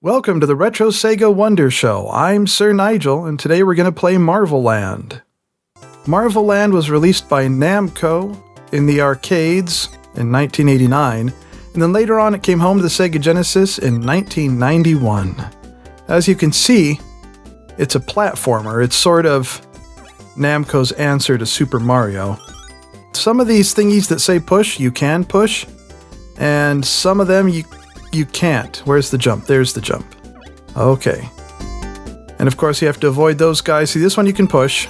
Welcome to the Retro Sega Wonder Show. I'm Sir Nigel, and today we're going to play Marvel Land. Marvel Land was released by Namco in the arcades in 1989, and then later on it came home to the Sega Genesis in 1991. As you can see, it's a platformer. It's sort of Namco's answer to Super Mario. Some of these thingies that say push, you can push, and some of them you can't. Where's the jump? There's the jump. Okay. And of course you have to avoid those guys. See, this one you can push.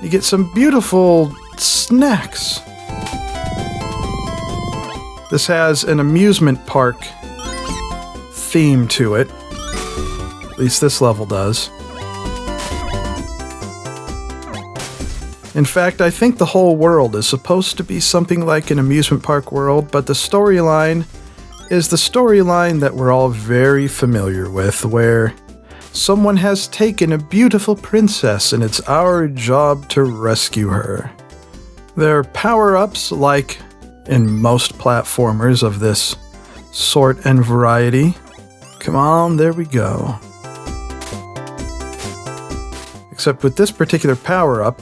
You get some beautiful snacks. This has an amusement park theme to it. At least this level does. In fact, I think the whole world is supposed to be something like an amusement park world, but the storyline is the storyline that we're all very familiar with, where someone has taken a beautiful princess and it's our job to rescue her. There are power-ups, like in most platformers of this sort and variety. Come on, there we go. Except with this particular power-up,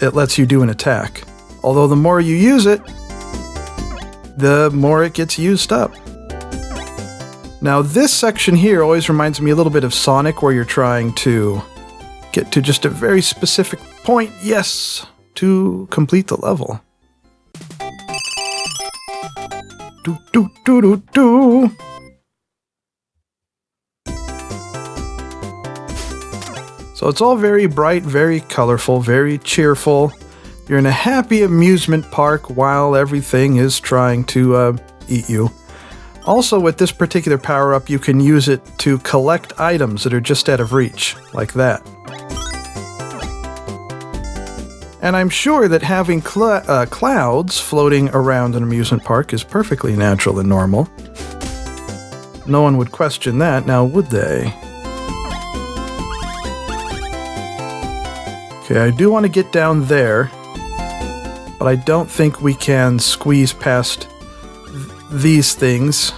it lets you do an attack. Although the more you use it, the more it gets used up. Now this section here always reminds me a little bit of Sonic, where you're trying to get to just a very specific point, yes, to complete the level. Do do do do do. So it's all very bright, very colorful, very cheerful. You're in a happy amusement park while everything is trying to eat you. Also, with this particular power-up, you can use it to collect items that are just out of reach, like that. And I'm sure that having clouds floating around an amusement park is perfectly natural and normal. No one would question that, now would they? Okay, I do want to get down there, but I don't think we can squeeze past these things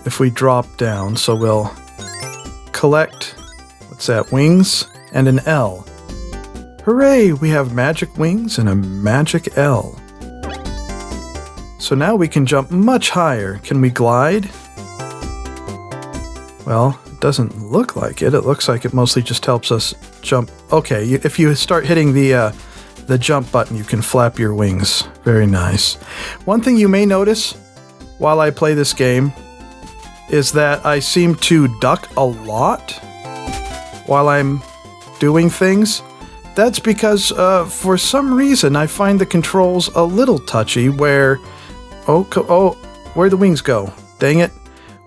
if we drop down. So we'll collect, what's that, wings and an L. Hooray, we have magic wings and a magic L. So now we can jump much higher. Can we glide? Well, it doesn't look like it. It looks like it mostly just helps us jump. Okay, if you start hitting the jump button, you can flap your wings. Very nice. One thing you may notice while I play this game is that I seem to duck a lot while I'm doing things. That's because for some reason I find the controls a little touchy where... where'd the wings go? Dang it.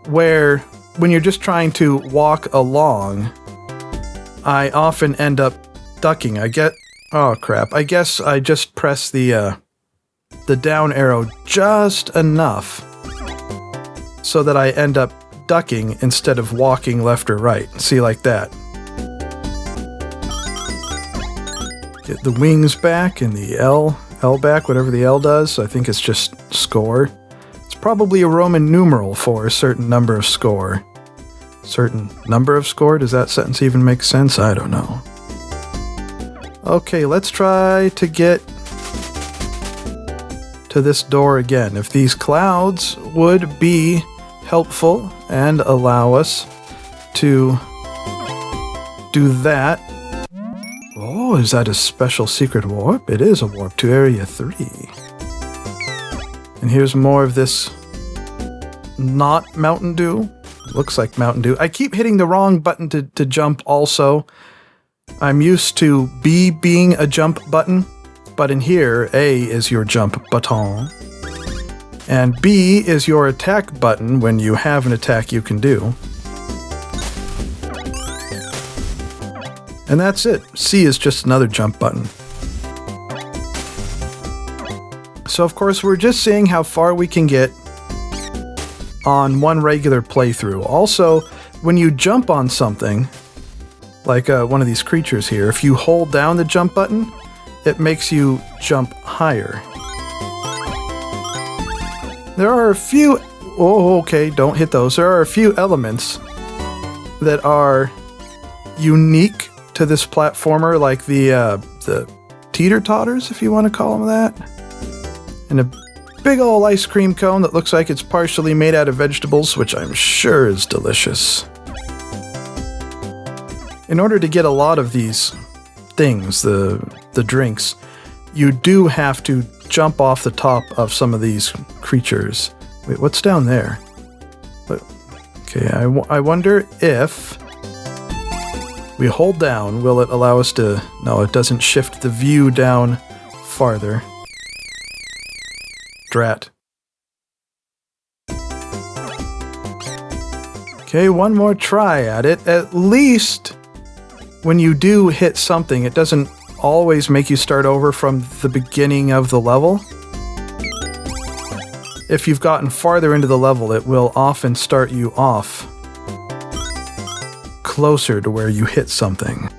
Where when you're just trying to walk along, I often end up ducking. Oh crap, I guess I just press the down arrow just enough so that I end up ducking instead of walking left or right. See, like that. Get the wings back and the L back, whatever the L does. I think it's just score. It's probably a Roman numeral for a certain number of score. Certain number of score? Does that sentence even make sense? I don't know. Okay, let's try to get to this door again. If these clouds would be helpful and allow us to do that. Oh, is that a special secret warp? It is a warp to Area 3. And here's more of this not Mountain Dew. Looks like Mountain Dew. I keep hitting the wrong button to jump also. I'm used to B being a jump button, but in here, A is your jump button, and B is your attack button when you have an attack you can do. And that's it. C is just another jump button. So of course, we're just seeing how far we can get on one regular playthrough. Also, when you jump on something, like one of these creatures here, if you hold down the jump button, it makes you jump higher. There are a few Oh, okay, don't hit those. There are a few elements that are unique to this platformer, like the teeter-totters, if you want to call them that. And a big old ice cream cone that looks like it's partially made out of vegetables, which I'm sure is delicious. In order to get a lot of these things, the drinks, you do have to jump off the top of some of these creatures. Wait, what's down there? Okay, I wonder if we hold down, will it allow us to... No, it doesn't shift the view down farther. Drat. Okay, one more try at it. At least when you do hit something, it doesn't always make you start over from the beginning of the level. If you've gotten farther into the level, it will often start you off closer to where you hit something.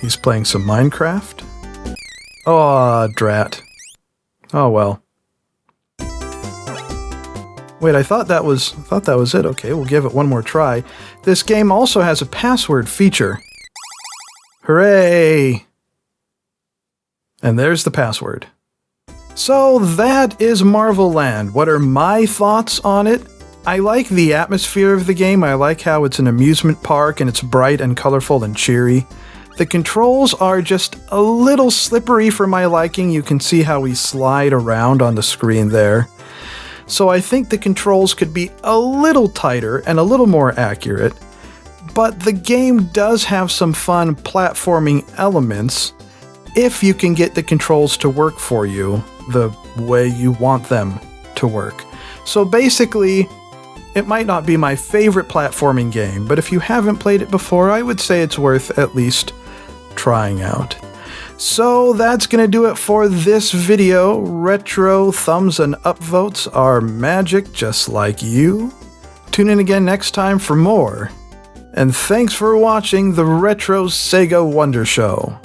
He's playing some Minecraft? Oh, drat. Oh well. Wait, I thought that was it. Okay, we'll give it one more try. This game also has a password feature. Hooray! And there's the password. So that is Marvel Land. What are my thoughts on it? I like the atmosphere of the game. I like how it's an amusement park and it's bright and colorful and cheery. The controls are just a little slippery for my liking. You can see how we slide around on the screen there. So I think the controls could be a little tighter and a little more accurate. But the game does have some fun platforming elements if you can get the controls to work for you the way you want them to work. So basically, it might not be my favorite platforming game, but if you haven't played it before, I would say it's worth at least trying out. So that's going to do it for this video. Retro thumbs and up votes are magic, just like you. Tune in again next time for more. And thanks for watching the Retro Sega Wonder Show.